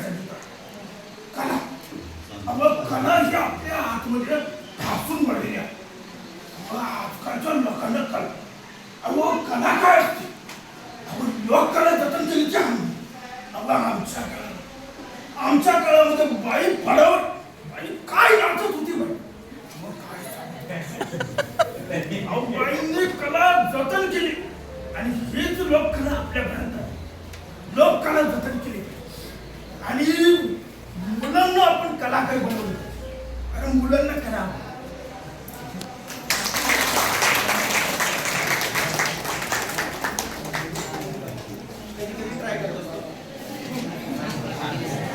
कशासाठी कला अगं कला ही आपल्या आतमध्ये ठासून पडलेली आहे. आजकालच्या लोकांना कला अहो कला काय असते अहो लोक कला जतन केली की आमच्या काळामध्ये बाई फडवत बाई काय नाचत होती बाई मग काय बाईंनी कला जतन केली आणि ही